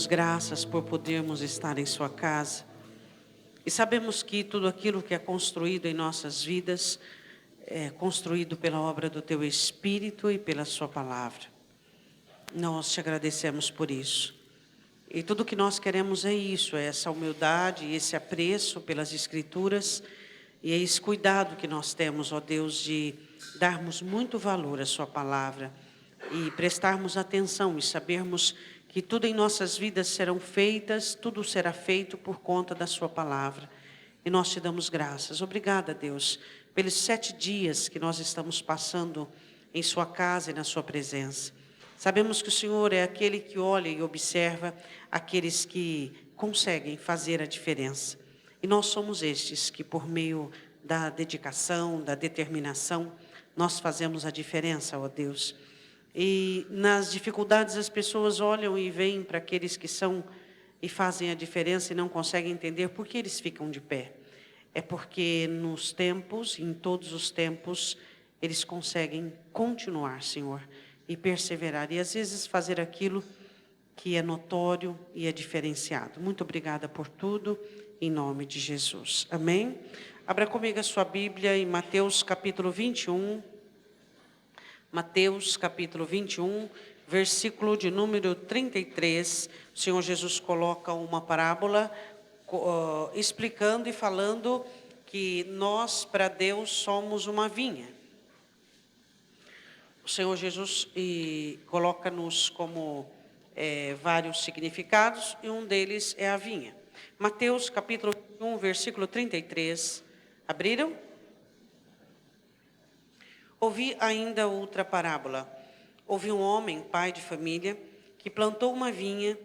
damos graças por podermos estar em sua casa. E sabemos que tudo aquilo que é construído em nossas vidas é construído pela obra do teu Espírito e pela sua palavra. Nós te agradecemos por isso. E tudo que nós queremos é isso, é essa humildade, esse apreço pelas Escrituras e é esse cuidado que nós temos, ó Deus, de darmos muito valor à sua palavra e prestarmos atenção e sabermos que tudo em nossas vidas serão feitas, tudo será feito por conta da sua palavra. E nós te damos graças. Obrigada, Deus, pelos 7 dias que nós estamos passando em sua casa e na sua presença. Sabemos que o Senhor é aquele que olha e observa aqueles que conseguem fazer a diferença. E nós somos estes que, por meio da dedicação, da determinação, nós fazemos a diferença, ó Deus. E nas dificuldades as pessoas olham e veem para aqueles que são e fazem a diferença e não conseguem entender por que eles ficam de pé. É porque nos tempos, em todos os tempos, eles conseguem continuar, Senhor, e perseverar, e às vezes fazer aquilo que é notório e é diferenciado. Muito obrigada por tudo, em nome de Jesus. Amém? Abra comigo a sua Bíblia em Mateus capítulo 21. Mateus capítulo 21, versículo de número 33. O Senhor Jesus coloca uma parábola explicando e falando que nós, para Deus, somos uma vinha. O Senhor Jesus coloca-nos como vários significados, e um deles é a vinha. Mateus capítulo 1, versículo 33. Abriram? Ouvi ainda outra parábola. Houve um homem, pai de família, que plantou uma vinha,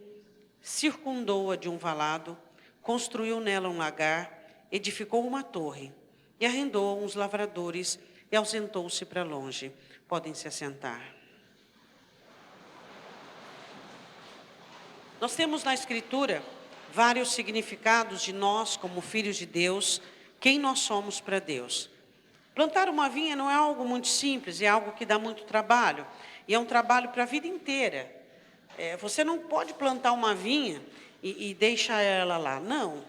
circundou-a de um valado, construiu nela um lagar, edificou uma torre e arrendou a uns lavradores e ausentou-se para longe. Podem se assentar. Nós temos na Escritura vários significados de nós como filhos de Deus, quem nós somos para Deus. Plantar uma vinha não é algo muito simples, é algo que dá muito trabalho. E é um trabalho para a vida inteira. Você não pode plantar uma vinha e deixar ela lá. Não.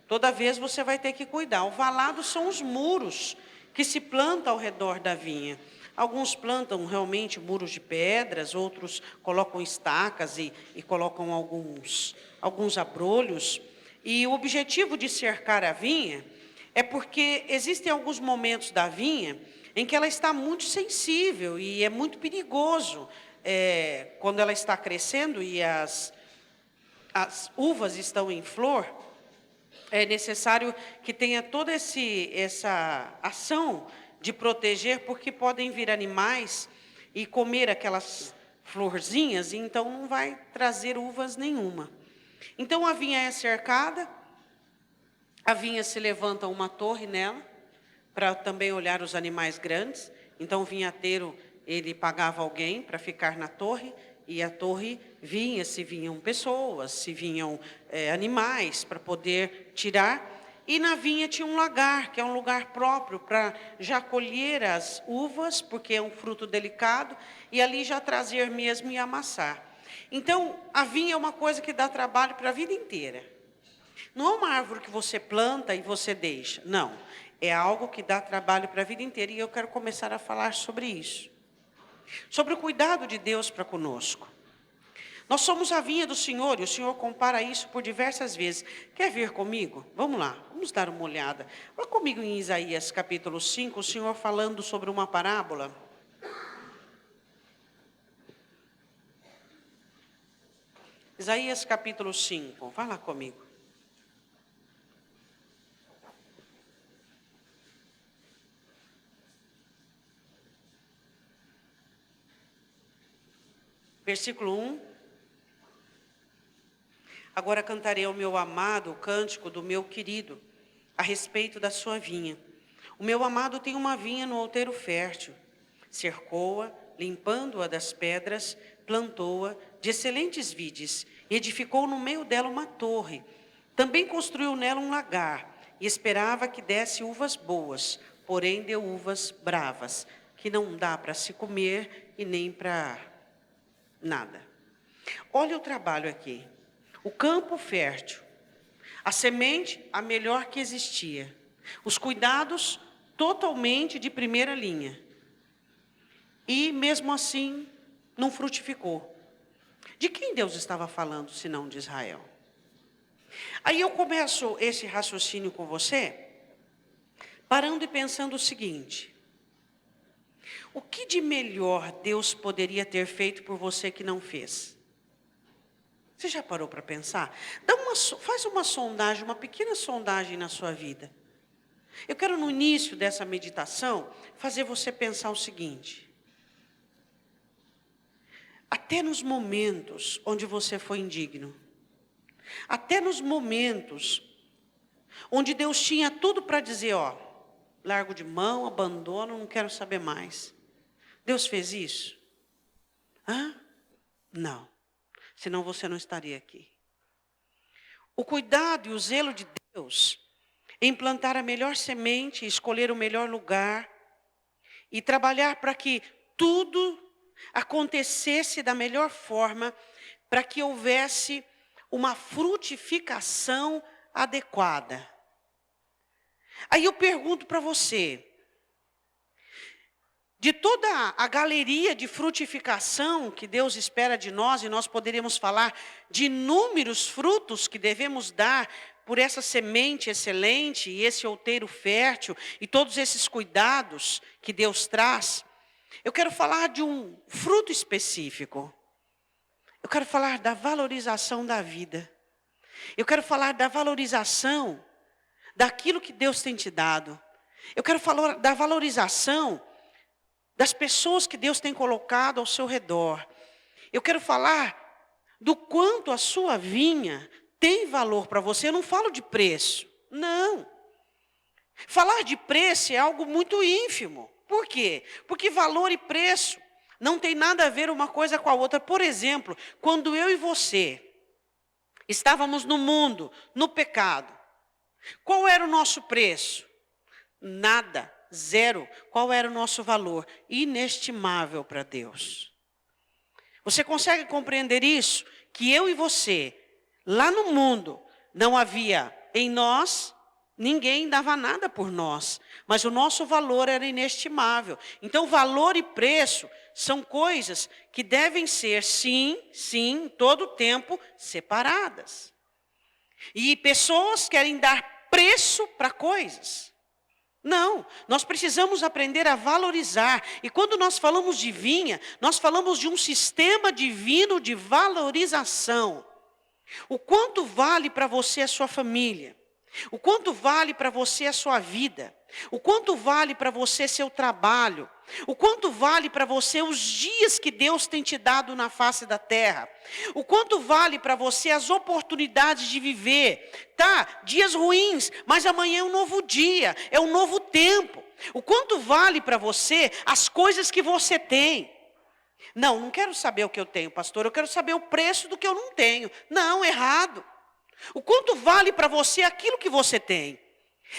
Toda vez você vai ter que cuidar. O valado são os muros que se plantam ao redor da vinha. Alguns plantam realmente muros de pedras, outros colocam estacas e colocam alguns abrolhos. E o objetivo de cercar a vinha é porque existem alguns momentos da vinha em que ela está muito sensível e é muito perigoso. Quando ela está crescendo e as uvas estão em flor, é necessário que tenha toda essa ação de proteger, porque podem vir animais e comer aquelas florzinhas, e então não vai trazer uvas nenhuma. Então a vinha é cercada, a vinha se levanta uma torre nela, para também olhar os animais grandes. Então o vinhateiro, ele pagava alguém para ficar na torre, e a torre vinha, se vinham pessoas, se vinham animais para poder tirar. E na vinha tinha um lagar, que é um lugar próprio para já colher as uvas, porque é um fruto delicado, e ali já trazer mesmo e amassar. Então, a vinha é uma coisa que dá trabalho para a vida inteira. Não é uma árvore que você planta e você deixa, não. É algo que dá trabalho para a vida inteira, e eu quero começar a falar sobre isso. Sobre o cuidado de Deus para conosco. Nós somos a vinha do Senhor, e o Senhor compara isso por diversas vezes. Quer ver comigo? Vamos lá, vamos dar uma olhada. Vá comigo em Isaías capítulo 5, o Senhor falando sobre uma parábola. Isaías capítulo 5, vá lá comigo. Versículo 1. Agora cantarei ao meu amado o cântico do meu querido, a respeito da sua vinha. O meu amado tem uma vinha no outeiro fértil. Cercou-a, limpando-a das pedras, plantou-a de excelentes vides, e edificou no meio dela uma torre. Também construiu nela um lagar, e esperava que desse uvas boas, porém deu uvas bravas, que não dá para se comer e nem para nada. Olha o trabalho aqui. o campo fértil, a semente a melhor que existia, os cuidados totalmente de primeira linha. E mesmo assim, não frutificou. De quem Deus estava falando, senão de Israel? Aí eu começo esse raciocínio com você, parando e pensando o seguinte: o que de melhor Deus poderia ter feito por você que não fez? Você já parou para pensar? Faz uma sondagem, uma pequena sondagem na sua vida. Eu quero, no início dessa meditação, fazer você pensar o seguinte: até nos momentos onde você foi indigno, até nos momentos onde Deus tinha tudo para dizer, ó, largo de mão, abandono, não quero saber mais. Deus fez isso? Não. Senão você não estaria aqui. O cuidado e o zelo de Deus em plantar a melhor semente, escolher o melhor lugar e trabalhar para que tudo acontecesse da melhor forma, para que houvesse uma frutificação adequada. Aí eu pergunto para você, de toda a galeria de frutificação que Deus espera de nós, e nós poderíamos falar de inúmeros frutos que devemos dar por essa semente excelente e esse outeiro fértil e todos esses cuidados que Deus traz, eu quero falar de um fruto específico. Eu quero falar da valorização da vida. Eu quero falar da valorização daquilo que Deus tem te dado. Eu quero falar da valorização das pessoas que Deus tem colocado ao seu redor. Eu quero falar do quanto a sua vinha tem valor para você. Eu não falo de preço, não. Falar de preço é algo muito ínfimo. Por quê? Porque valor e preço não tem nada a ver uma coisa com a outra. Por exemplo, quando eu e você estávamos no mundo, no pecado, qual era o nosso preço? Nada, zero. Qual era o nosso valor? Inestimável para Deus. Você consegue compreender isso? Que eu e você, lá no mundo, não havia em nós, ninguém dava nada por nós, mas o nosso valor era inestimável. Então, valor e preço são coisas que devem ser, sim, todo o tempo, separadas. E pessoas querem dar preço para coisas. Não, nós precisamos aprender a valorizar. E quando nós falamos de vinha, nós falamos de um sistema divino de valorização. O quanto vale para você a sua família? O quanto vale para você a sua vida? O quanto vale para você seu trabalho? O quanto vale para você os dias que Deus tem te dado na face da terra? O quanto vale para você as oportunidades de viver? Tá, dias ruins, mas amanhã é um novo dia, é um novo tempo. O quanto vale para você as coisas que você tem? Não quero saber o que eu tenho, pastor, eu quero saber o preço do que eu não tenho. Não, errado. O quanto vale para você aquilo que você tem?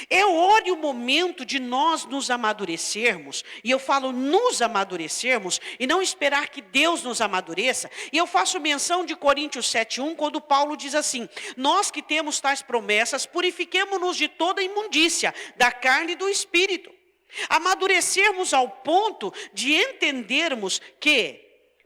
É hora e o momento de nós nos amadurecermos, e eu falo nos amadurecermos, e não esperar que Deus nos amadureça. E eu faço menção de Coríntios 7:1, quando Paulo diz assim: nós que temos tais promessas, purifiquemo-nos de toda imundícia, da carne e do espírito. Amadurecermos ao ponto de entendermos que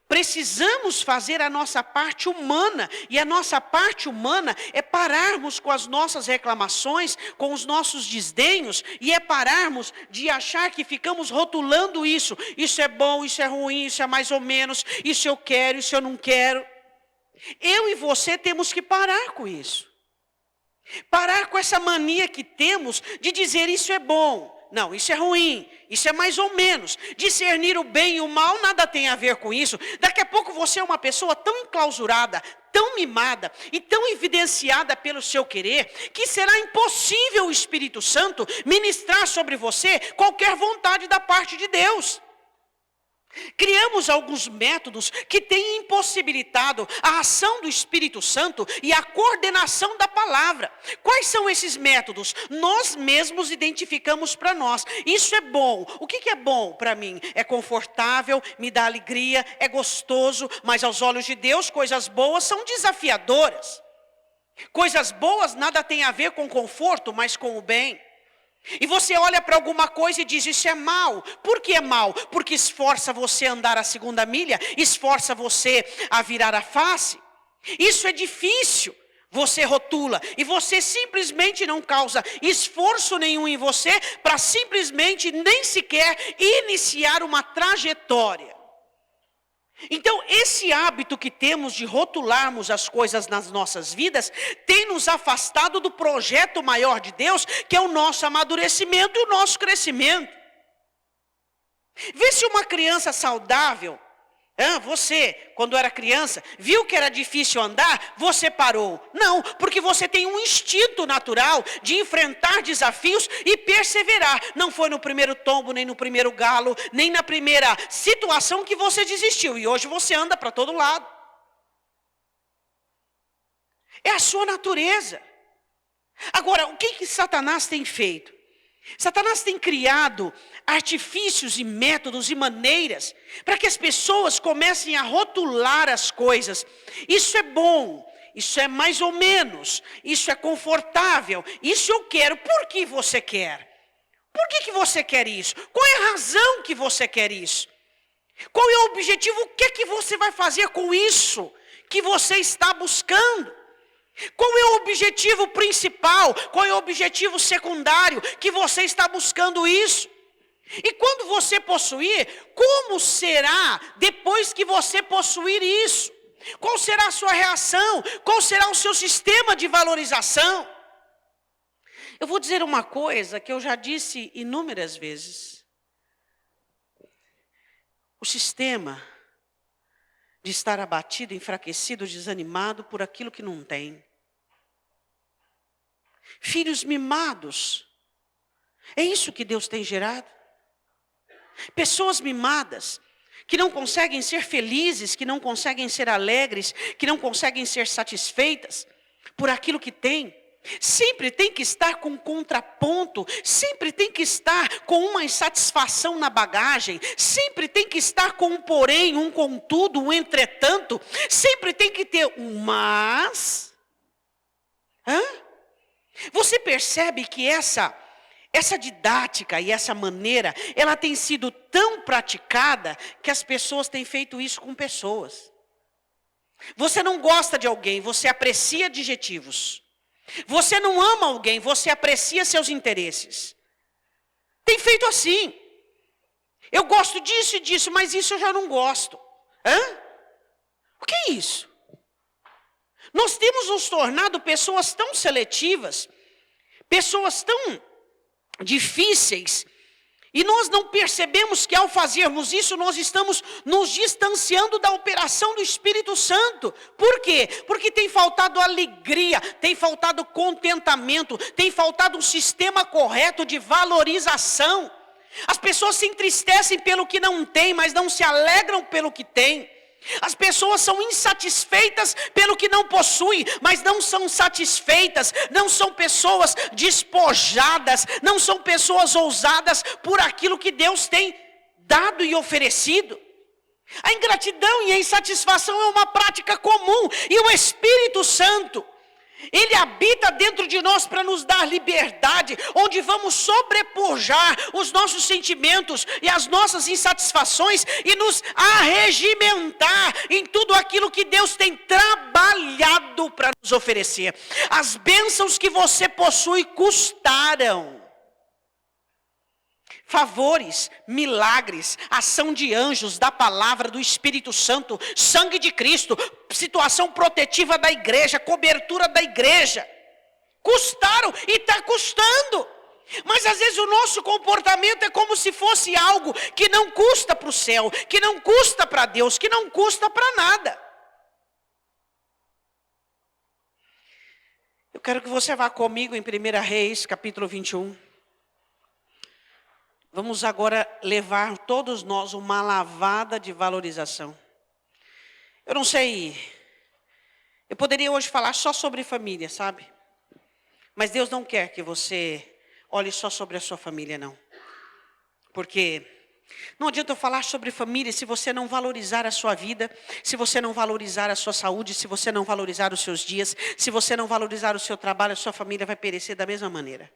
precisamos fazer a nossa parte humana, e a nossa parte humana é pararmos com as nossas reclamações, com os nossos desdenhos, e é pararmos de achar que ficamos rotulando isso. Isso é bom, isso é ruim, isso é mais ou menos, isso eu quero, isso eu não quero. Eu e você temos que parar com isso. Parar com essa mania que temos de dizer isso é bom. Não, isso é ruim, isso é mais ou menos. Discernir o bem e o mal nada tem a ver com isso. Daqui a pouco você é uma pessoa tão enclausurada, tão mimada e tão evidenciada pelo seu querer, que será impossível o Espírito Santo ministrar sobre você qualquer vontade da parte de Deus. Criamos alguns métodos que têm impossibilitado a ação do Espírito Santo e a coordenação da palavra. Quais são esses métodos? Nós mesmos identificamos para nós. Isso é bom. O que é bom para mim? É confortável, me dá alegria, é gostoso, mas aos olhos de Deus coisas boas são desafiadoras. Coisas boas nada tem a ver com conforto, mas com o bem. E você olha para alguma coisa e diz, isso é mal. Por que é mal? Porque esforça você a andar a segunda milha, esforça você a virar a face. Isso é difícil. Você rotula e você simplesmente não causa esforço nenhum em você para simplesmente nem sequer iniciar uma trajetória. Então, esse hábito que temos de rotularmos as coisas nas nossas vidas tem nos afastado do projeto maior de Deus, que é o nosso amadurecimento e o nosso crescimento. Vê se uma criança saudável, você, quando era criança, viu que era difícil andar, você parou. Não, porque você tem um instinto natural de enfrentar desafios e perseverar. Não foi no primeiro tombo, nem no primeiro galo, nem na primeira situação que você desistiu. E hoje você anda para todo lado. É a sua natureza. Agora, o que Satanás tem feito? Satanás tem criado artifícios e métodos e maneiras para que as pessoas comecem a rotular as coisas. Isso é bom, isso é mais ou menos, isso é confortável, isso eu quero. Por que você quer? Por que você quer isso? Qual é a razão que você quer isso? Qual é o objetivo? O que é que você vai fazer com isso que você está buscando? Qual é o objetivo principal? Qual é o objetivo secundário que você está buscando isso? E quando você possuir, como será depois que você possuir isso? Qual será a sua reação? Qual será o seu sistema de valorização? Eu vou dizer uma coisa que eu já disse inúmeras vezes. O sistema de estar abatido, enfraquecido, desanimado por aquilo que não tem. Filhos mimados. É isso que Deus tem gerado. Pessoas mimadas, que não conseguem ser felizes, que não conseguem ser alegres, que não conseguem ser satisfeitas por aquilo que têm. Sempre tem que estar com um contraponto, sempre tem que estar com uma insatisfação na bagagem, sempre tem que estar com um porém, um contudo, um entretanto, sempre tem que ter um mas. Você percebe que essa didática e essa maneira, ela tem sido tão praticada que as pessoas têm feito isso com pessoas. Você não gosta de alguém, você aprecia adjetivos. Você não ama alguém, você aprecia seus interesses. Tem feito assim. Eu gosto disso e disso, mas isso eu já não gosto. O que é isso? Nós temos nos tornado pessoas tão seletivas, pessoas tão difíceis, e nós não percebemos que ao fazermos isso, nós estamos nos distanciando da operação do Espírito Santo. Por quê? Porque tem faltado alegria, tem faltado contentamento, tem faltado um sistema correto de valorização. As pessoas se entristecem pelo que não tem, mas não se alegram pelo que tem. As pessoas são insatisfeitas pelo que não possuem, mas não são satisfeitas, não são pessoas despojadas, não são pessoas ousadas por aquilo que Deus tem dado e oferecido. A ingratidão e a insatisfação é uma prática comum, e o Espírito Santo, Ele habita dentro de nós para nos dar liberdade, onde vamos sobrepujar os nossos sentimentos e as nossas insatisfações e nos arregimentar em tudo aquilo que Deus tem trabalhado para nos oferecer. As bênçãos que você possui custaram. Favores, milagres, ação de anjos, da palavra, do Espírito Santo, sangue de Cristo, situação protetiva da igreja, cobertura da igreja. Custaram e está custando. Mas às vezes o nosso comportamento é como se fosse algo que não custa para o céu, que não custa para Deus, que não custa para nada. Eu quero que você vá comigo em 1 Reis, capítulo 21. Vamos agora levar todos nós uma lavada de valorização. Eu não sei, eu poderia hoje falar só sobre família, sabe? Mas Deus não quer que você olhe só sobre a sua família, não. Porque Não adianta eu falar sobre família se você não valorizar a sua vida, se você não valorizar a sua saúde, se você não valorizar os seus dias, se você não valorizar o seu trabalho, a sua família vai perecer da mesma maneira.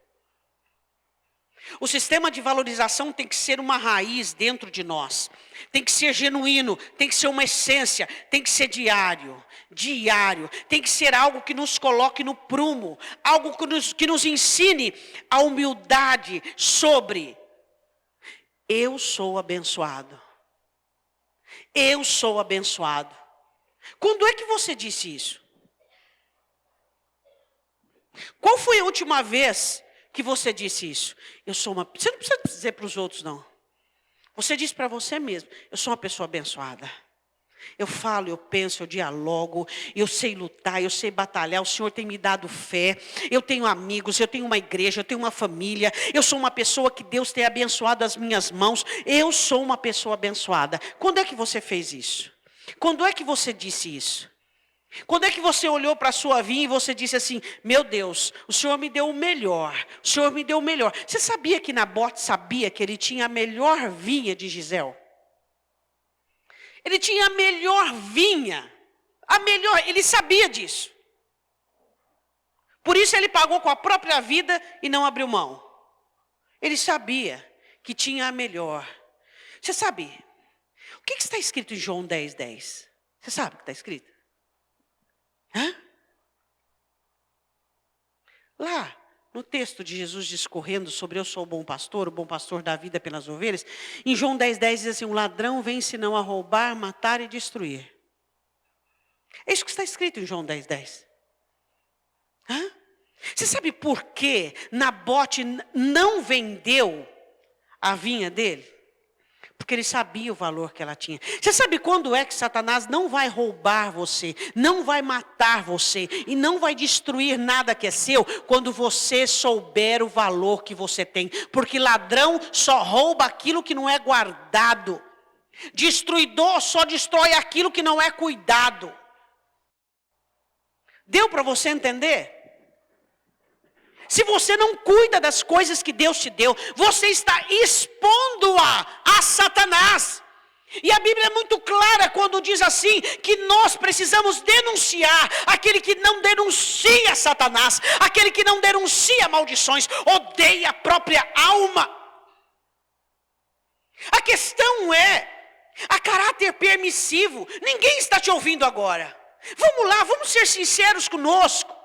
O sistema de valorização tem que ser uma raiz dentro de nós. Tem que ser genuíno, tem que ser uma essência, tem que ser diário. Tem que ser algo que nos coloque no prumo, algo que nos ensine a humildade sobre: eu sou abençoado. Eu sou abençoado. Quando é que você disse isso? Qual foi a última vez que você disse isso? Você não precisa dizer para os outros, não. Você diz para você mesmo: eu sou uma pessoa abençoada. Eu falo, eu penso, eu dialogo, eu sei lutar, eu sei batalhar. O Senhor tem me dado fé. Eu tenho amigos, eu tenho uma igreja, eu tenho uma família. Eu sou uma pessoa que Deus tem abençoado as minhas mãos. Eu sou uma pessoa abençoada. Quando é que você fez isso? Quando é que você disse isso? Quando é que você olhou para a sua vinha e você disse assim: meu Deus, o Senhor me deu o melhor. O Senhor me deu o melhor. Você sabia que Nabote sabia que ele tinha a melhor vinha de Gisel? Ele tinha a melhor vinha. Ele sabia disso. Por isso ele pagou com a própria vida e não abriu mão. Ele sabia que tinha a melhor. Você sabe, o que está escrito em João 10:10? Você sabe o que está escrito? Lá, no texto de Jesus discorrendo sobre eu sou o bom pastor dá a vida pelas ovelhas, em João 10:10 diz assim: o ladrão vem senão a roubar, matar e destruir. É isso que está escrito em João 10:10. Você sabe por que Nabote não vendeu a vinha dele? Porque ele sabia o valor que ela tinha. Você sabe quando é que Satanás não vai roubar você, não vai matar você e não vai destruir nada que é seu? Quando você souber o valor que você tem. Porque ladrão só rouba aquilo que não é guardado. Destruidor só destrói aquilo que não é cuidado. Deu para você entender? Se você não cuida das coisas que Deus te deu, você está expondo-a a Satanás. E a Bíblia é muito clara quando diz assim, que nós precisamos denunciar. Aquele que não denuncia Satanás, aquele que não denuncia maldições, odeia a própria alma. A questão é a caráter permissivo. Ninguém está te ouvindo agora. Vamos lá, vamos ser sinceros conosco.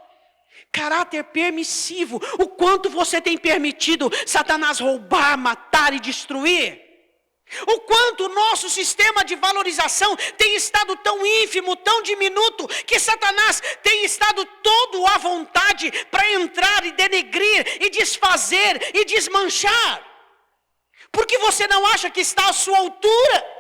Caráter permissivo. O quanto você tem permitido Satanás roubar, matar e destruir? O quanto o nosso sistema de valorização tem estado tão ínfimo, tão diminuto, que Satanás tem estado todo à vontade para entrar e denegrir, e desfazer, e desmanchar. Porque você não acha que está à sua altura?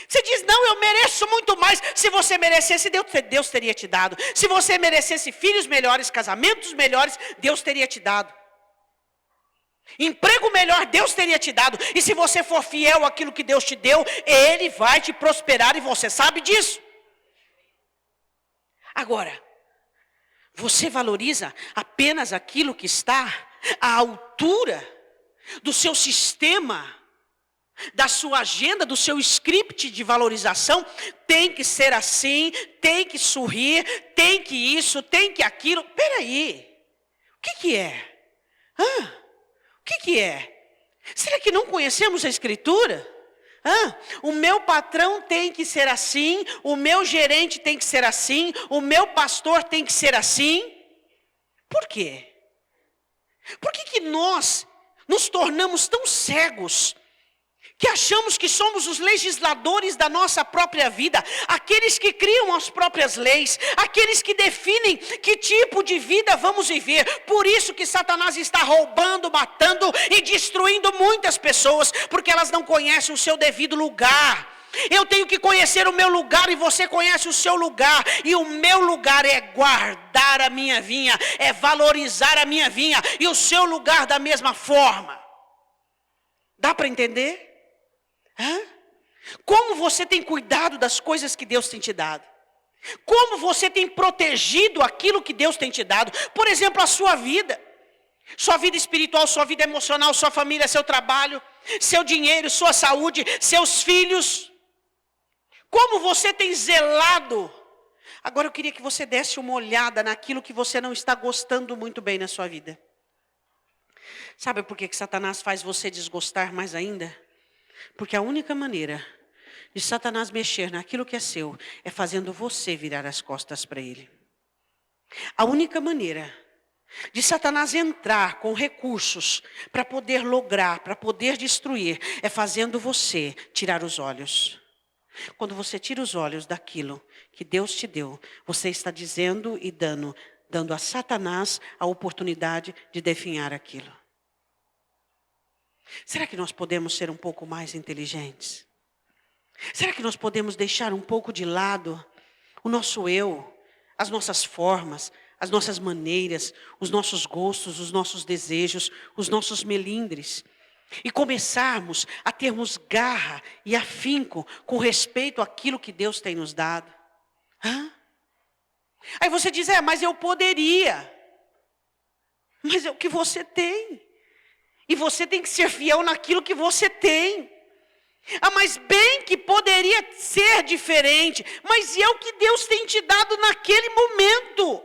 Você diz: não, eu mereço muito mais. Se você merecesse, Deus teria te dado. Se você merecesse filhos melhores, casamentos melhores, Deus teria te dado. Emprego melhor, Deus teria te dado. E se você for fiel àquilo que Deus te deu, Ele vai te prosperar e você sabe disso. Agora, você valoriza apenas aquilo que está à altura do seu sistema, da sua agenda, do seu script de valorização? Tem que ser assim, tem que sorrir, tem que isso, tem que aquilo. Peraí, o que é? O que é? Será que não conhecemos a Escritura? O meu patrão tem que ser assim, o meu gerente tem que ser assim, o meu pastor tem que ser assim. Por quê? Por que nós nos tornamos tão cegos que achamos que somos os legisladores da nossa própria vida, aqueles que criam as próprias leis, aqueles que definem que tipo de vida vamos viver? Por isso que Satanás está roubando, matando e destruindo muitas pessoas, porque elas não conhecem o seu devido lugar. Eu tenho que conhecer o meu lugar e você conhece o seu lugar. E o meu lugar é guardar a minha vinha, é valorizar a minha vinha, e o seu lugar da mesma forma. Dá para entender? Como você tem cuidado das coisas que Deus tem te dado? Como você tem protegido aquilo que Deus tem te dado? Por exemplo, a sua vida. Sua vida espiritual, sua vida emocional, sua família, seu trabalho, seu dinheiro, sua saúde, seus filhos. Como você tem zelado? Agora eu queria que você desse uma olhada naquilo que você não está gostando muito bem na sua vida. Sabe por que Satanás faz você desgostar mais ainda? Porque a única maneira de Satanás mexer naquilo que é seu é fazendo você virar as costas para ele. A única maneira de Satanás entrar com recursos para poder lograr, para poder destruir, é fazendo você tirar os olhos. Quando você tira os olhos daquilo que Deus te deu, você está dizendo e dando a Satanás a oportunidade de definhar aquilo. Será que nós podemos ser um pouco mais inteligentes? Será que nós podemos deixar um pouco de lado o nosso eu, as nossas formas, as nossas maneiras, os nossos gostos, os nossos desejos, os nossos melindres, e começarmos a termos garra e afinco com respeito àquilo que Deus tem nos dado? Aí você diz, mas eu poderia. Mas é o que você tem. E você tem que ser fiel naquilo que você tem. Mas bem que poderia ser diferente. Mas é o que Deus tem te dado naquele momento.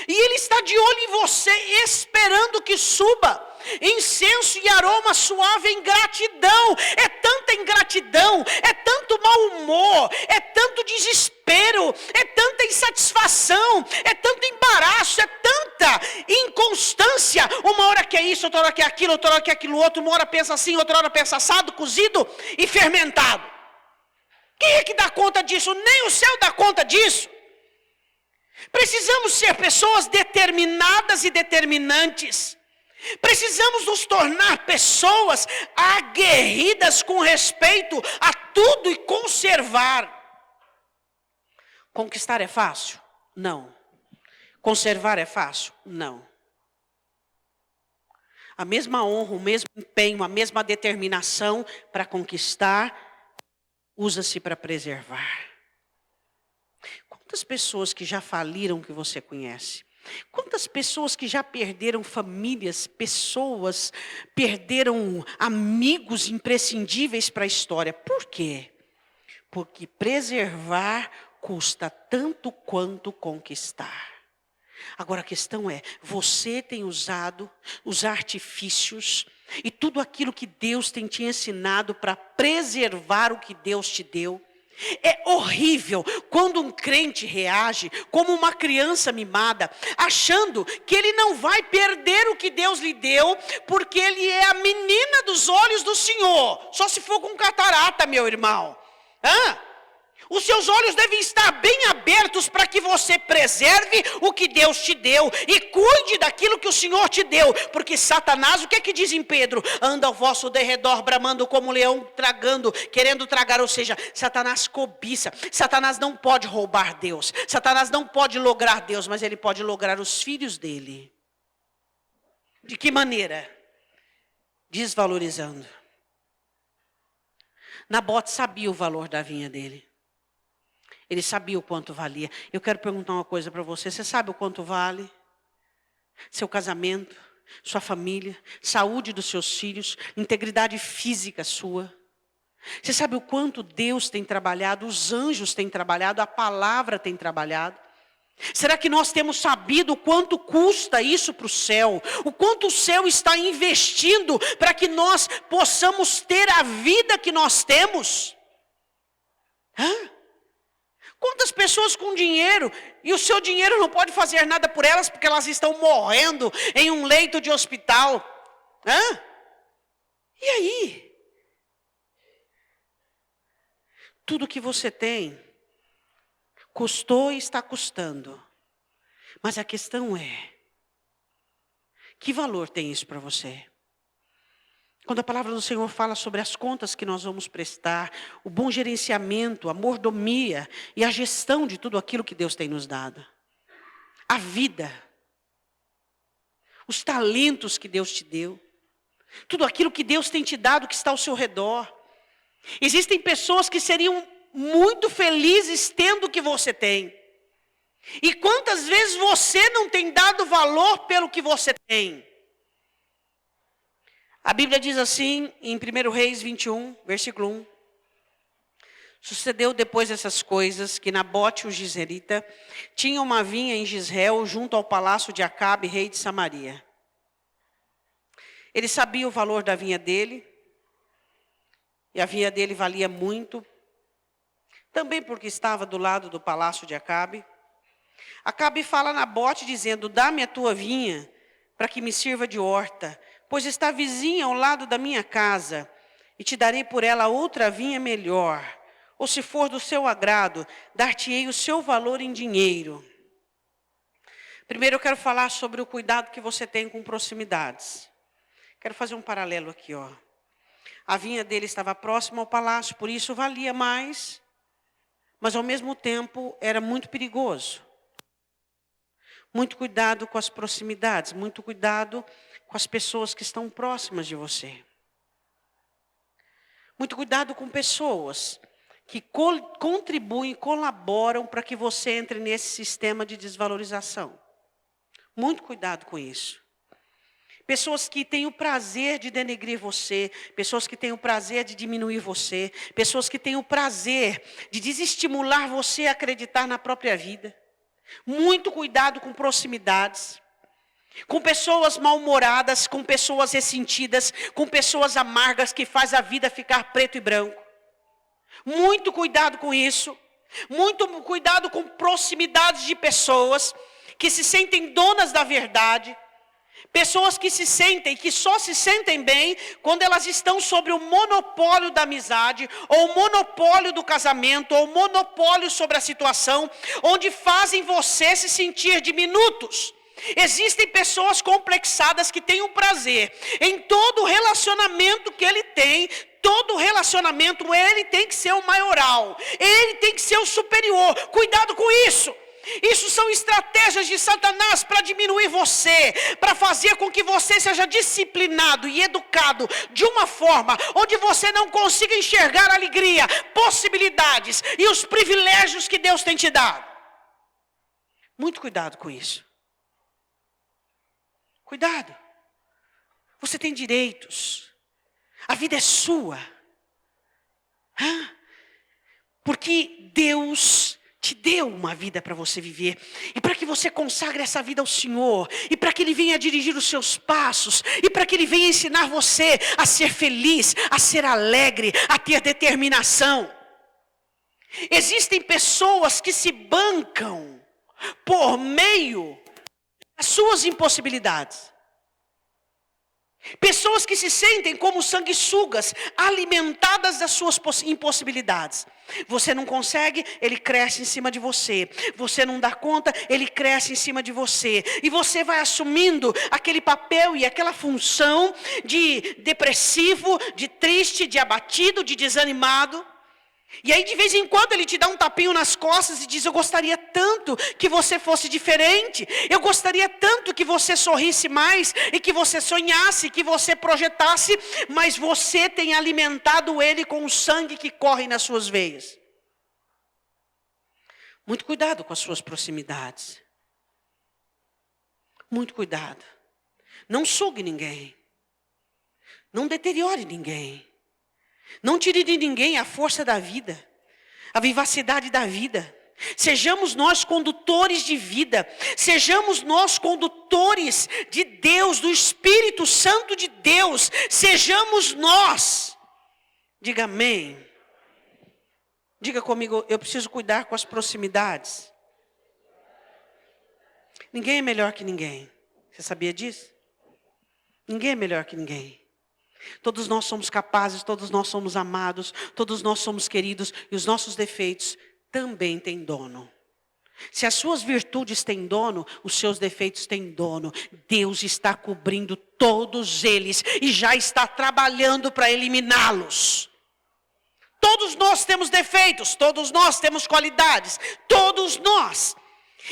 E Ele está de olho em você, esperando que suba incenso e aroma suave em gratidão. É tanta ingratidão, é tanto mau humor, é tanto desespero, é tanta insatisfação, é tanto embaraço, é tanta inconstância. Uma hora que é isso, outra hora que é aquilo, outra hora que é aquilo outro. Uma hora pensa assim, outra hora pensa assado, cozido e fermentado. Quem é que dá conta disso? Nem o céu dá conta disso. Precisamos ser pessoas determinadas e determinantes. Precisamos nos tornar pessoas aguerridas com respeito a tudo e conservar. Conquistar é fácil? Não. Conservar é fácil? Não. A mesma honra, o mesmo empenho, a mesma determinação para conquistar, usa-se para preservar. Quantas pessoas que já faliram que você conhece? Quantas pessoas que já perderam famílias, pessoas, perderam amigos imprescindíveis para a história? Por quê? Porque preservar custa tanto quanto conquistar. Agora a questão é, você tem usado os artifícios e tudo aquilo que Deus tem te ensinado para preservar o que Deus te deu? É horrível quando um crente reage como uma criança mimada, achando que ele não vai perder o que Deus lhe deu, porque ele é a menina dos olhos do Senhor. Só se for com catarata, meu irmão. Os seus olhos devem estar bem abertos para que você preserve o que Deus te deu e cuide daquilo que o Senhor te deu. Porque Satanás, o que é que diz em Pedro? Anda ao vosso derredor, bramando como leão, tragando, querendo tragar. Ou seja, Satanás cobiça. Satanás não pode roubar Deus. Satanás não pode lograr Deus, mas ele pode lograr os filhos dele. De que maneira? Desvalorizando. Nabote sabia o valor da vinha dele. Ele sabia o quanto valia. Eu quero perguntar uma coisa para você. Você sabe o quanto vale? Seu casamento, sua família, saúde dos seus filhos, integridade física sua. Você sabe o quanto Deus tem trabalhado, os anjos têm trabalhado, a palavra tem trabalhado? Será que nós temos sabido o quanto custa isso para o céu? O quanto o céu está investindo para que nós possamos ter a vida que nós temos? Quantas pessoas com dinheiro, e o seu dinheiro não pode fazer nada por elas, porque elas estão morrendo em um leito de hospital. E aí? Tudo que você tem, custou e está custando. Mas a questão é, que valor tem isso para você? Quando a palavra do Senhor fala sobre as contas que nós vamos prestar, o bom gerenciamento, a mordomia e a gestão de tudo aquilo que Deus tem nos dado. A vida, os talentos que Deus te deu, tudo aquilo que Deus tem te dado que está ao seu redor. Existem pessoas que seriam muito felizes tendo o que você tem. E quantas vezes você não tem dado valor pelo que você tem? A Bíblia diz assim, em 1 Reis 21, versículo 1. Sucedeu depois dessas coisas que Nabote, o Jezreelita, tinha uma vinha em Jezreel, junto ao palácio de Acabe, rei de Samaria. Ele sabia o valor da vinha dele, e a vinha dele valia muito, também porque estava do lado do palácio de Acabe. Acabe fala a Nabote, dizendo: dá-me a tua vinha, para que me sirva de horta, pois está vizinha ao lado da minha casa, e te darei por ela outra vinha melhor. Ou se for do seu agrado, dar-te-ei o seu valor em dinheiro. Primeiro eu quero falar sobre o cuidado que você tem com proximidades. Quero fazer um paralelo aqui, ó. A vinha dele estava próxima ao palácio, por isso valia mais, mas ao mesmo tempo era muito perigoso. Muito cuidado com as proximidades, muito cuidado com as pessoas que estão próximas de você. Muito cuidado com pessoas que contribuem, colaboram para que você entre nesse sistema de desvalorização. Muito cuidado com isso. Pessoas que têm o prazer de denegrir você, pessoas que têm o prazer de diminuir você, pessoas que têm o prazer de desestimular você a acreditar na própria vida. Muito cuidado com proximidades, com pessoas mal-humoradas, com pessoas ressentidas, com pessoas amargas que faz a vida ficar preto e branco. Muito cuidado com isso. Muito cuidado com proximidades de pessoas que se sentem donas da verdade. Pessoas que se sentem, que só se sentem bem quando elas estão sobre o monopólio da amizade, ou o monopólio do casamento, ou o monopólio sobre a situação, onde fazem você se sentir diminutos. Existem pessoas complexadas que têm o prazer em todo relacionamento que ele tem. Todo relacionamento, ele tem que ser o maioral, ele tem que ser o superior. Cuidado com isso. Isso são estratégias de Satanás para diminuir você, para fazer com que você seja disciplinado e educado de uma forma onde você não consiga enxergar a alegria, possibilidades e os privilégios que Deus tem te dado. Muito cuidado com isso. Cuidado. Você tem direitos. A vida é sua. Porque Deus te deu uma vida para você viver. E para que você consagre essa vida ao Senhor. E para que Ele venha dirigir os seus passos. E para que Ele venha ensinar você a ser feliz, a ser alegre, a ter determinação. Existem pessoas que se bancam por meio das suas impossibilidades. Pessoas que se sentem como sanguessugas, alimentadas das suas impossibilidades. Você não consegue, ele cresce em cima de você. Você não dá conta, ele cresce em cima de você. E você vai assumindo aquele papel e aquela função de depressivo, de triste, de abatido, de desanimado. E aí de vez em quando ele te dá um tapinho nas costas e diz: eu gostaria tanto que você fosse diferente. Eu gostaria tanto que você sorrisse mais e que você sonhasse, que você projetasse. Mas você tem alimentado ele com o sangue que corre nas suas veias. Muito cuidado com as suas proximidades. Muito cuidado. Não sugue ninguém. Não deteriore ninguém. Não tire de ninguém a força da vida, a vivacidade da vida. Sejamos nós condutores de vida. Sejamos nós condutores de Deus, do Espírito Santo de Deus. Sejamos nós. Diga amém. Diga comigo: eu preciso cuidar com as proximidades. Ninguém é melhor que ninguém. Você sabia disso? Ninguém é melhor que ninguém. Todos nós somos capazes, todos nós somos amados, todos nós somos queridos, e os nossos defeitos também têm dono. Se as suas virtudes têm dono, os seus defeitos têm dono. Deus está cobrindo todos eles e já está trabalhando para eliminá-los. Todos nós temos defeitos, todos nós temos qualidades, todos nós.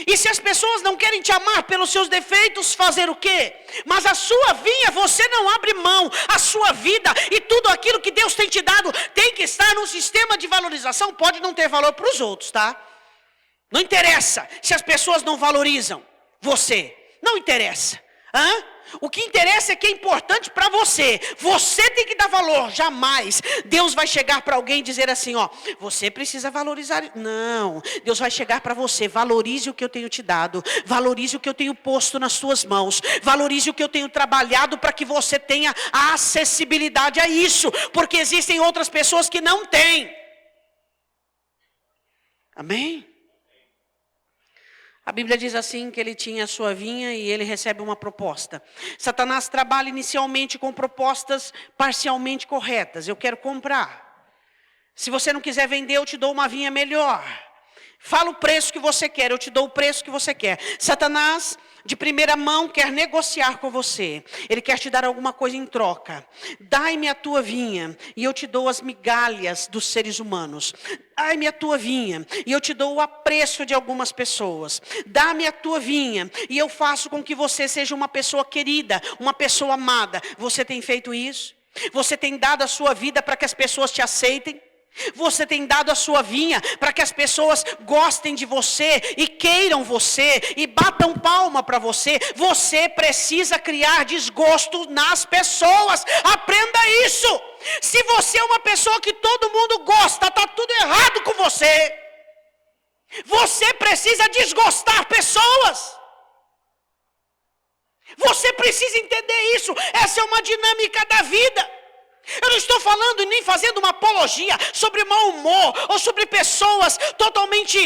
E se as pessoas não querem te amar pelos seus defeitos, fazer o quê? Mas a sua vinha você não abre mão. A sua vida e tudo aquilo que Deus tem te dado tem que estar num sistema de valorização. Pode não ter valor para os outros, tá? Não interessa se as pessoas não valorizam você. Não interessa. O que interessa é que é importante para você. Você tem que dar valor. Jamais Deus vai chegar para alguém e dizer assim, você precisa valorizar. Não, Deus vai chegar para você. Valorize o que eu tenho te dado. Valorize o que eu tenho posto nas suas mãos. Valorize o que eu tenho trabalhado para que você tenha a acessibilidade a isso. Porque existem outras pessoas que não têm. Amém? A Bíblia diz assim que ele tinha a sua vinha e ele recebe uma proposta. Satanás trabalha inicialmente com propostas parcialmente corretas. Eu quero comprar. Se você não quiser vender, eu te dou uma vinha melhor. Fala o preço que você quer, eu te dou o preço que você quer. Satanás, de primeira mão, quer negociar com você. Ele quer te dar alguma coisa em troca. Dai-me a tua vinha e eu te dou as migalhas dos seres humanos. Dai-me a tua vinha e eu te dou o apreço de algumas pessoas. Dá-me a tua vinha e eu faço com que você seja uma pessoa querida, uma pessoa amada. Você tem feito isso? Você tem dado a sua vida para que as pessoas te aceitem? Você tem dado a sua vinha para que as pessoas gostem de você e queiram você e batam palma para você? Você precisa criar desgosto nas pessoas. Aprenda isso. Se você é uma pessoa que todo mundo gosta, está tudo errado com você. Você precisa desgostar pessoas. Você precisa entender isso. Essa é uma dinâmica da vida. Eu não estou falando nem fazendo uma apologia sobre mau humor ou sobre pessoas totalmente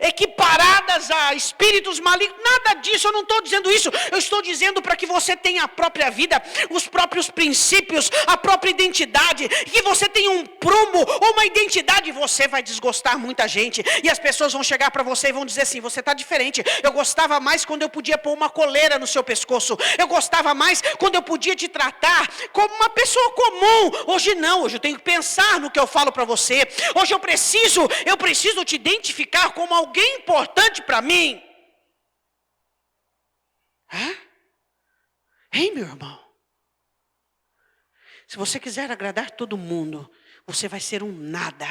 equiparadas a espíritos malignos. Nada disso, eu não estou dizendo isso. Eu estou dizendo para que você tenha a própria vida, os próprios princípios, a própria identidade. Que você tenha um prumo ou uma identidade. Você vai desgostar muita gente. E as pessoas vão chegar para você e vão dizer assim, você está diferente. Eu gostava mais quando eu podia pôr uma coleira no seu pescoço. Eu gostava mais quando eu podia te tratar como uma pessoa comum. Hoje não, hoje eu tenho que pensar no que eu falo para você. Hoje eu preciso te identificar como alguém importante para mim. Ei, meu irmão, se você quiser agradar todo mundo, você vai ser um nada.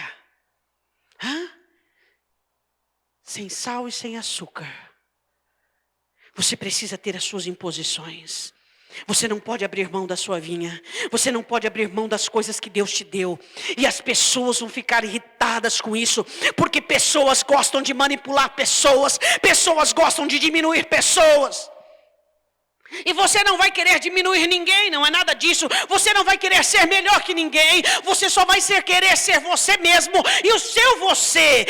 Sem sal e sem açúcar. Você precisa ter as suas imposições. Você não pode abrir mão da sua vinha. Você não pode abrir mão das coisas que Deus te deu. E as pessoas vão ficar irritadas com isso. Porque pessoas gostam de manipular pessoas. Pessoas gostam de diminuir pessoas. E você não vai querer diminuir ninguém, não é nada disso. Você não vai querer ser melhor que ninguém. Você só vai querer ser você mesmo. E o seu você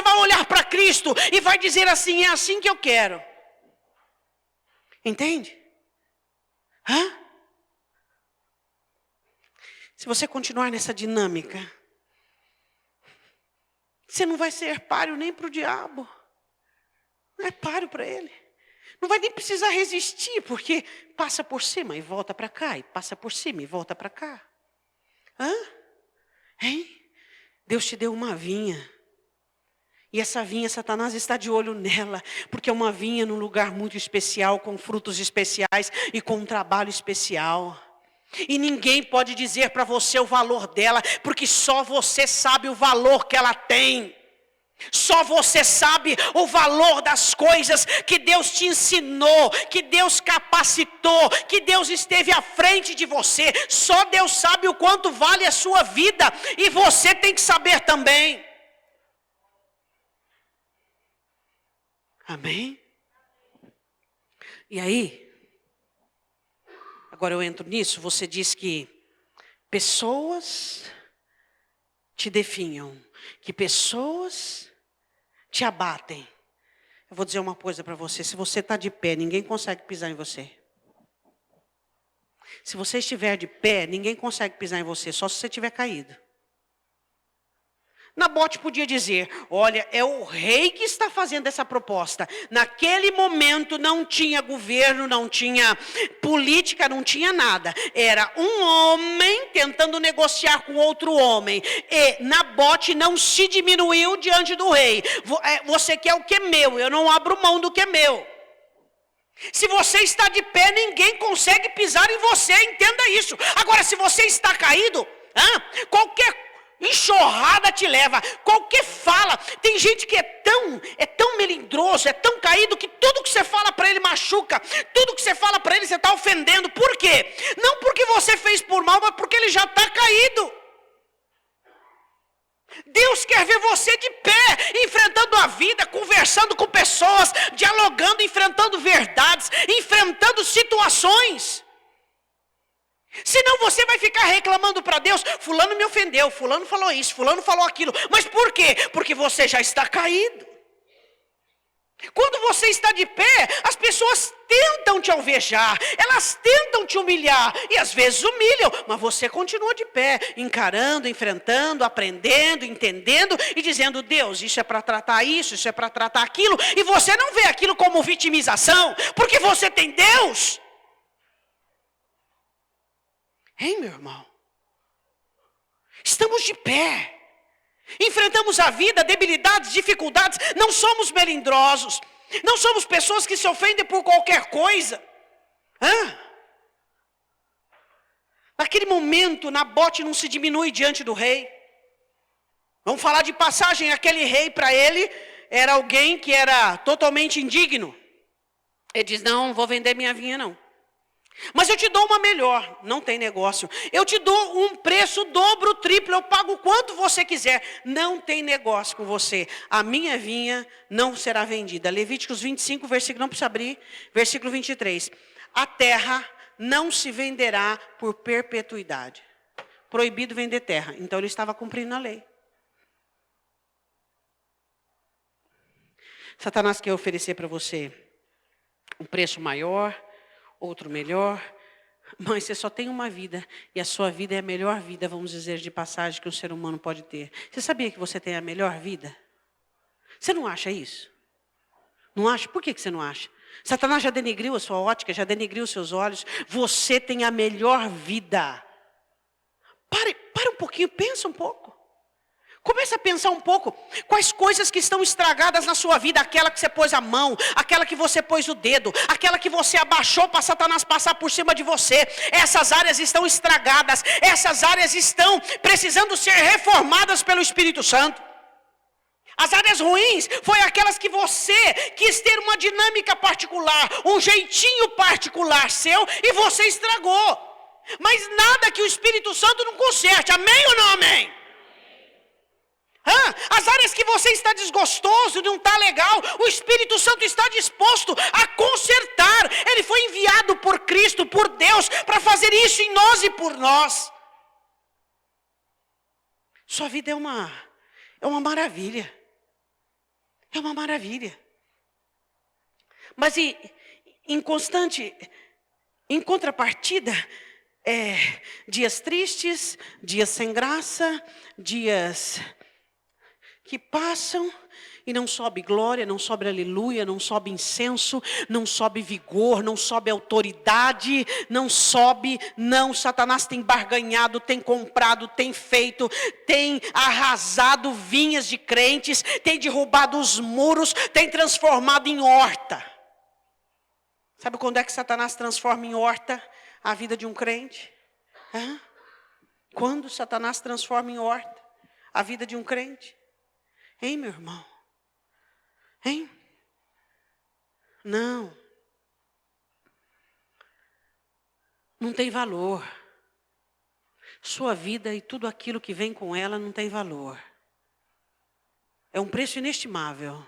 vai olhar para Cristo e vai dizer assim, é assim que eu quero. Entende? Se você continuar nessa dinâmica, você não vai ser páreo nem para o diabo. Não é páreo para ele. Não vai nem precisar resistir, porque passa por cima e volta para cá, e passa por cima e volta para cá. Hein? Deus te deu uma vinha. E essa vinha, Satanás está de olho nela, porque é uma vinha num lugar muito especial, com frutos especiais e com um trabalho especial. E ninguém pode dizer para você o valor dela, porque só você sabe o valor que ela tem. Só você sabe o valor das coisas que Deus te ensinou, que Deus capacitou, que Deus esteve à frente de você. Só Deus sabe o quanto vale a sua vida, e você tem que saber também. Amém? E aí, agora eu entro nisso, você diz que pessoas te definham, que pessoas te abatem. Eu vou dizer uma coisa para você, se você está de pé, ninguém consegue pisar em você. Se você estiver de pé, ninguém consegue pisar em você, só se você estiver caído. Nabote podia dizer, olha, é o rei que está fazendo essa proposta. Naquele momento não tinha governo, não tinha política, não tinha nada. Era um homem tentando negociar com outro homem. E Nabote não se diminuiu diante do rei. Você quer o que é meu, eu não abro mão do que é meu. Se você está de pé, ninguém consegue pisar em você, entenda isso. Agora, se você está caído, qualquer enxurrada te leva, qualquer fala. Tem gente que é tão melindrosa melindroso, é tão caído que tudo que você fala para ele machuca. Tudo que você fala para ele você está ofendendo. Por quê? Não porque você fez por mal, mas porque ele já está caído. Deus quer ver você de pé, enfrentando a vida, conversando com pessoas, dialogando, enfrentando verdades, enfrentando situações. Senão você vai ficar reclamando para Deus, fulano me ofendeu, fulano falou isso, fulano falou aquilo. Mas por quê? Porque você já está caído. Quando você está de pé, as pessoas tentam te alvejar, elas tentam te humilhar, e às vezes humilham, mas você continua de pé, encarando, enfrentando, aprendendo, entendendo, e dizendo, Deus, isso é para tratar isso é para tratar aquilo, e você não vê aquilo como vitimização, porque você tem Deus. Hein, meu irmão? Estamos de pé. Enfrentamos a vida, debilidades, dificuldades. Não somos melindrosos. Não somos pessoas que se ofendem por qualquer coisa. Naquele momento, Nabote não se diminui diante do rei. Vamos falar de passagem. Aquele rei, para ele, era alguém que era totalmente indigno. Ele diz, não vou vender minha vinha não. Mas eu te dou uma melhor, não tem negócio. Eu te dou um preço dobro, triplo, eu pago o quanto você quiser. Não tem negócio com você. A minha vinha não será vendida. Levíticos 25, versículo, não precisa abrir, versículo 23. A terra não se venderá por perpetuidade. Proibido vender terra. Então ele estava cumprindo a lei. Satanás quer oferecer para você um preço maior, outro melhor, mas você só tem uma vida, e a sua vida é a melhor vida, vamos dizer, de passagem que um ser humano pode ter. Você sabia que você tem a melhor vida? Você não acha isso? Não acha? Por que você não acha? Satanás já denegriu a sua ótica, já denegriu os seus olhos. Você tem a melhor vida. Para um pouquinho, pensa um pouco. Comece a pensar um pouco, quais coisas que estão estragadas na sua vida, aquela que você pôs a mão, aquela que você pôs o dedo, aquela que você abaixou para Satanás passar por cima de você. Essas áreas estão estragadas, essas áreas estão precisando ser reformadas pelo Espírito Santo. As áreas ruins foi aquelas que você quis ter uma dinâmica particular, um jeitinho particular seu, e você estragou. Mas nada que o Espírito Santo não conserte, amém ou não amém? As áreas que você está desgostoso, não está legal, o Espírito Santo está disposto a consertar. Ele foi enviado por Cristo, por Deus, para fazer isso em nós e por nós. Sua vida é uma maravilha. É uma maravilha. Mas em contrapartida, dias tristes, dias sem graça, dias que passam e não sobe glória, não sobe aleluia, não sobe incenso, não sobe vigor, não sobe autoridade, não sobe, não. Satanás tem barganhado, tem comprado, tem feito, tem arrasado vinhas de crentes, tem derrubado os muros, tem transformado em horta. Sabe quando é que Satanás transforma em horta a vida de um crente? Quando Satanás transforma em horta a vida de um crente? Hein, meu irmão? Hein? Não tem valor. Sua vida e tudo aquilo que vem com ela não tem valor. É um preço inestimável.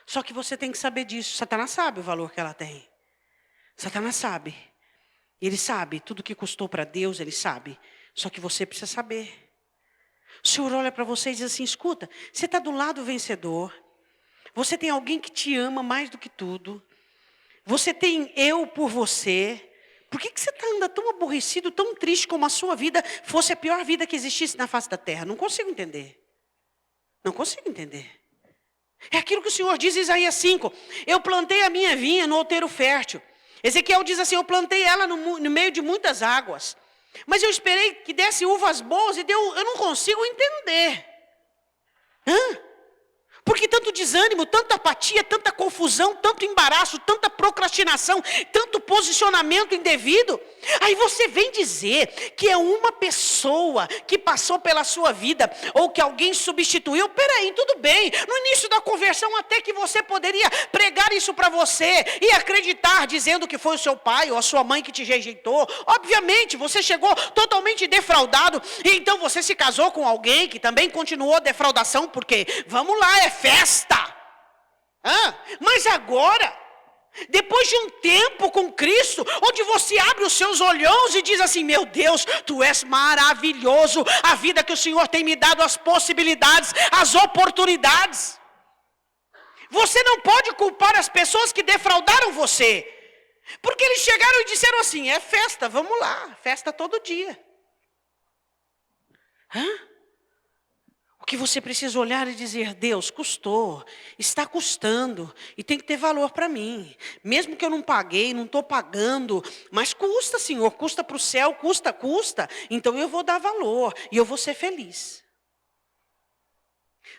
Só que você tem que saber disso. Satanás sabe o valor que ela tem. Satanás sabe. Ele sabe tudo que custou para Deus, ele sabe. Só que você precisa saber. O Senhor olha para você e diz assim, escuta, você está do lado vencedor. Você tem alguém que te ama mais do que tudo. Você tem eu por você. Por que você anda tão aborrecido, tão triste, como a sua vida fosse a pior vida que existisse na face da terra? Não consigo entender. Não consigo entender. É aquilo que o Senhor diz em Isaías 5. Eu plantei a minha vinha no outeiro fértil. Ezequiel diz assim, eu plantei ela no meio de muitas águas. Mas eu esperei que desse uvas boas e deu, eu não consigo entender. Por que tanto desânimo, tanta apatia, tanta confusão, tanto embaraço, tanta procrastinação, tanto posicionamento indevido. Aí você vem dizer que é uma pessoa que passou pela sua vida, ou que alguém substituiu. Peraí, tudo bem, no início da conversão até que você poderia pregar isso para você, e acreditar dizendo que foi o seu pai ou a sua mãe que te rejeitou. Obviamente, você chegou totalmente defraudado, e então você se casou com alguém que também continuou a defraudação, porque, vamos lá, é festa. Mas agora, depois de um tempo com Cristo, onde você abre os seus olhos e diz assim: meu Deus, tu és maravilhoso, a vida que o Senhor tem me dado, as possibilidades, as oportunidades. Você não pode culpar as pessoas que defraudaram você, porque eles chegaram e disseram assim: é festa, vamos lá, festa todo dia. O que você precisa olhar e dizer: Deus, custou, está custando, e tem que ter valor para mim. Mesmo que eu não paguei, não estou pagando, mas custa, Senhor, custa para o céu, custa. Então eu vou dar valor, e eu vou ser feliz.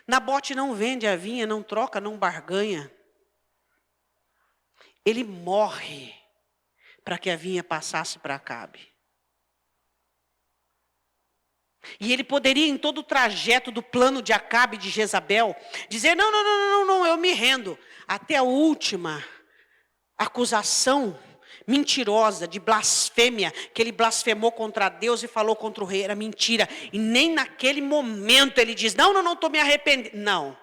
Nabote não vende a vinha, não troca, não barganha. Ele morre para que a vinha passasse para Acabe. E ele poderia, em todo o trajeto do plano de Acabe e de Jezabel, dizer: não, eu me rendo. Até a última acusação mentirosa de blasfêmia, que ele blasfemou contra Deus e falou contra o rei, era mentira. E nem naquele momento ele diz: não, estou me arrependendo. Não.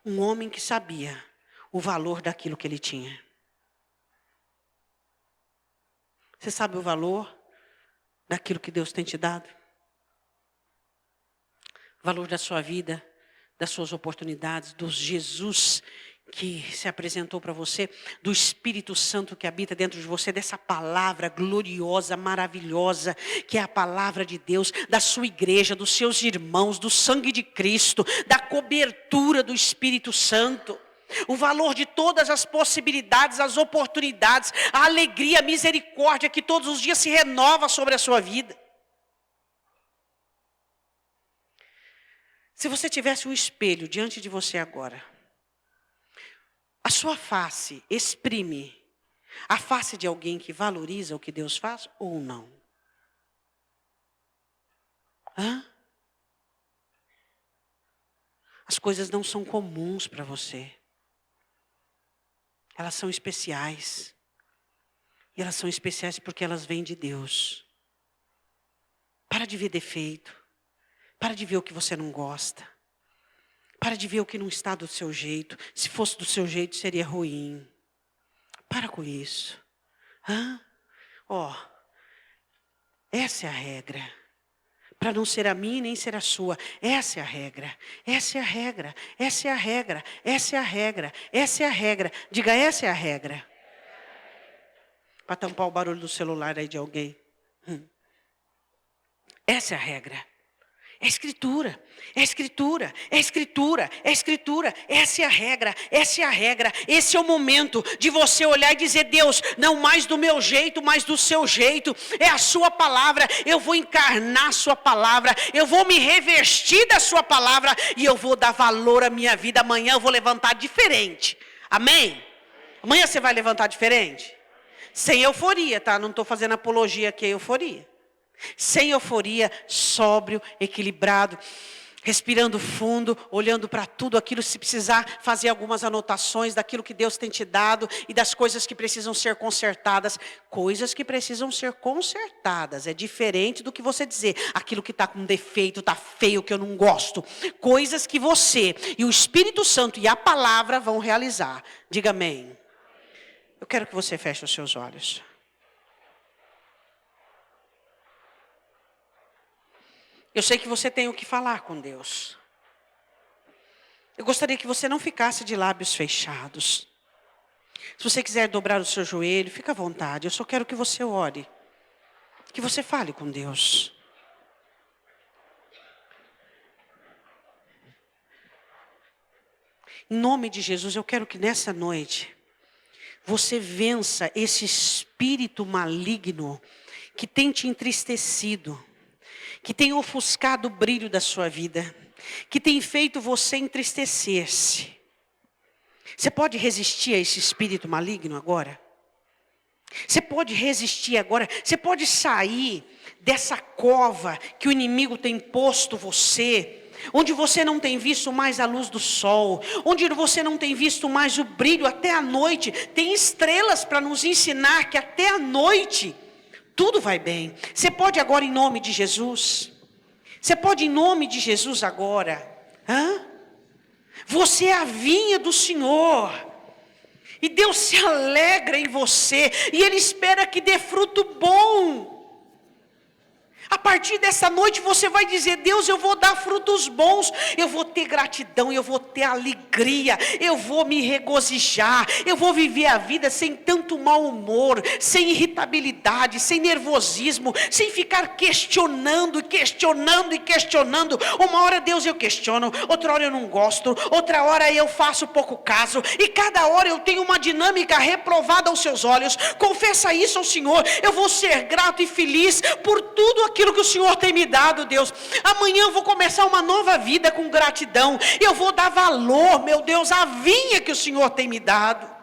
Um homem que sabia o valor daquilo que ele tinha. Você sabe o valor daquilo que Deus tem te dado? O valor da sua vida, das suas oportunidades, do Jesus que se apresentou para você, do Espírito Santo que habita dentro de você, dessa palavra gloriosa, maravilhosa, que é a palavra de Deus, da sua igreja, dos seus irmãos, do sangue de Cristo, da cobertura do Espírito Santo. O valor de todas as possibilidades, as oportunidades, a alegria, a misericórdia que todos os dias se renova sobre a sua vida. Se você tivesse um espelho diante de você agora, a sua face exprime a face de alguém que valoriza o que Deus faz ou não? As coisas não são comuns para você. Elas são especiais. E elas são especiais porque elas vêm de Deus. Para de ver defeito. Para de ver o que você não gosta. Para de ver o que não está do seu jeito. Se fosse do seu jeito, seria ruim. Para com isso. Essa é a regra. Para não ser a minha nem ser a sua. Essa é a regra. Essa é a regra. Essa é a regra. Essa é a regra. Essa é a regra. Diga: essa é a regra. Para tampar o barulho do celular aí de alguém. Essa é a regra. É escritura, é escritura, é escritura, é escritura. Essa é a regra, essa é a regra. Esse é o momento de você olhar e dizer: Deus, não mais do meu jeito, mas do seu jeito. É a sua palavra, eu vou encarnar a sua palavra. Eu vou me revestir da sua palavra e eu vou dar valor à minha vida. Amanhã eu vou levantar diferente. Amém? Amanhã você vai levantar diferente? Sem euforia, tá? Não estou fazendo apologia aqui a euforia. Sem euforia, sóbrio, equilibrado, respirando fundo, olhando para tudo aquilo, se precisar fazer algumas anotações daquilo que Deus tem te dado e das coisas que precisam ser consertadas. Coisas que precisam ser consertadas, é diferente do que você dizer: aquilo que está com defeito, está feio, que eu não gosto. Coisas que você e o Espírito Santo e a palavra vão realizar. Diga amém. Eu quero que você feche os seus olhos. Eu sei que você tem o que falar com Deus. Eu gostaria que você não ficasse de lábios fechados. Se você quiser dobrar o seu joelho, fica à vontade. Eu só quero que você ore. Que você fale com Deus. Em nome de Jesus, eu quero que nessa noite você vença esse espírito maligno que tem te entristecido, que tem ofuscado o brilho da sua vida. que tem feito você entristecer-se. Você pode resistir a esse espírito maligno agora? Você pode resistir agora? Você pode sair dessa cova que o inimigo tem posto você, onde você não tem visto mais a luz do sol, onde você não tem visto mais o brilho até a noite. Tem estrelas para nos ensinar que até a noite tudo vai bem. Você pode agora em nome de Jesus? Você pode em nome de Jesus agora? Você é a vinha do Senhor. E Deus se alegra em você. E Ele espera que dê fruto bom. A partir dessa noite você vai dizer: Deus, eu vou dar frutos bons, eu vou ter gratidão, eu vou ter alegria, eu vou me regozijar, eu vou viver a vida sem tanto mau humor, sem irritabilidade, sem nervosismo, sem ficar questionando. Uma hora, Deus, eu questiono, outra hora eu não gosto, outra hora eu faço pouco caso, e cada hora eu tenho uma dinâmica reprovada aos seus olhos. Confessa isso ao Senhor: eu vou ser grato e feliz por tudo aquilo que o Senhor tem me dado, Deus. Amanhã eu vou começar uma nova vida com gratidão. Eu vou dar valor, meu Deus, à vinha que o Senhor tem me dado.